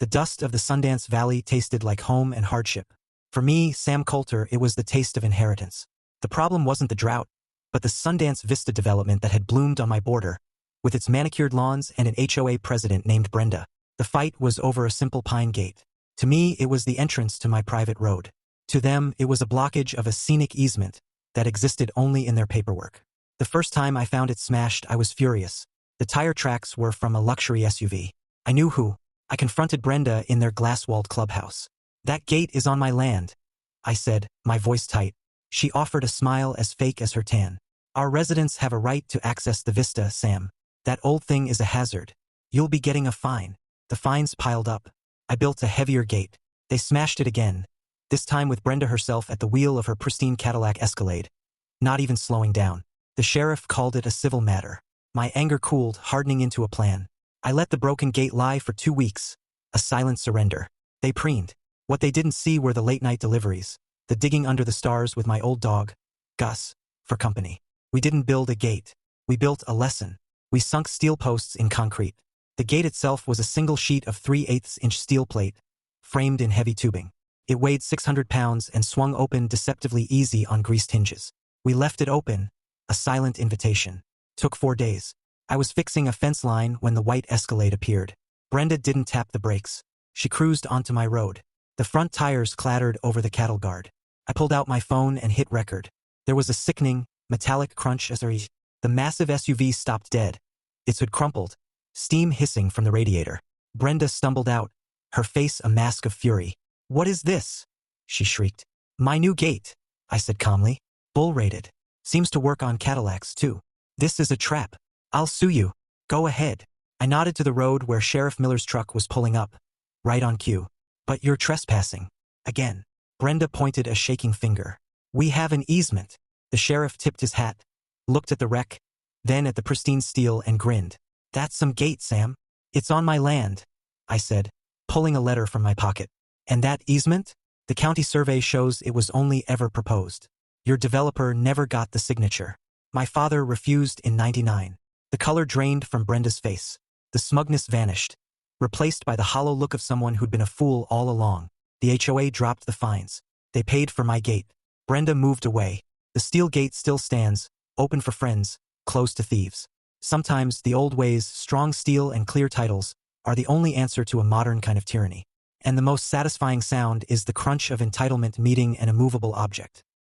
The dust of the Sundance Valley tasted like home and hardship. For me, Sam Coulter, it was the taste of inheritance. The problem wasn't the drought, but the Sundance Vista development that had bloomed on my border, with its manicured lawns and an HOA president named Brenda. The fight was over a simple pine gate. To me, it was the entrance to my private road. To them, it was a blockage of a scenic easement that existed only in their paperwork. The first time I found it smashed, I was furious. The tire tracks were from a luxury SUV. I knew who. I confronted Brenda in their glass-walled clubhouse. "That gate is on my land," I said, my voice tight. She offered a smile as fake as her tan. "Our residents have a right to access the vista, Sam. That old thing is a hazard. You'll be getting a fine." The fines piled up. I built a heavier gate. They smashed it again, this time with Brenda herself at the wheel of her pristine Cadillac Escalade, not even slowing down. The sheriff called it a civil matter. My anger cooled, hardening into a plan. I let the broken gate lie for 2 weeks, a silent surrender. They preened. What they didn't see were the late-night deliveries, the digging under the stars with my old dog, Gus, for company. We didn't build a gate. We built a lesson. We sunk steel posts in concrete. The gate itself was a single sheet of 3/8-inch steel plate, framed in heavy tubing. It weighed 600 pounds and swung open deceptively easy on greased hinges. We left it open, a silent invitation. Took 4 days. I was fixing a fence line when the white Escalade appeared. Brenda didn't tap the brakes. She cruised onto my road. The front tires clattered over the cattle guard. I pulled out my phone and hit record. There was a sickening, metallic crunch as the massive SUV stopped dead. Its hood crumpled, steam hissing from the radiator. Brenda stumbled out, her face a mask of fury. "What is this?" she shrieked. "My new gate," I said calmly. "Bull-rated. Seems to work on Cadillacs, too. This is a trap. I'll sue you. Go ahead." I nodded to the road where Sheriff Miller's truck was pulling up, right on cue. "But you're trespassing. Again." Brenda pointed a shaking finger. "We have an easement." The sheriff tipped his hat, looked at the wreck, then at the pristine steel and grinned. "That's some gate, Sam." "It's on my land," I said, pulling a letter from my pocket. "And that easement? The county survey shows it was only ever proposed. Your developer never got the signature. My father refused in '99. The color drained from Brenda's face. The smugness vanished, replaced by the hollow look of someone who'd been a fool all along. The HOA dropped the fines. They paid for my gate. Brenda moved away. The steel gate still stands, open for friends, closed to thieves. Sometimes the old ways, strong steel and clear titles, are the only answer to a modern kind of tyranny. And the most satisfying sound is the crunch of entitlement meeting an immovable object.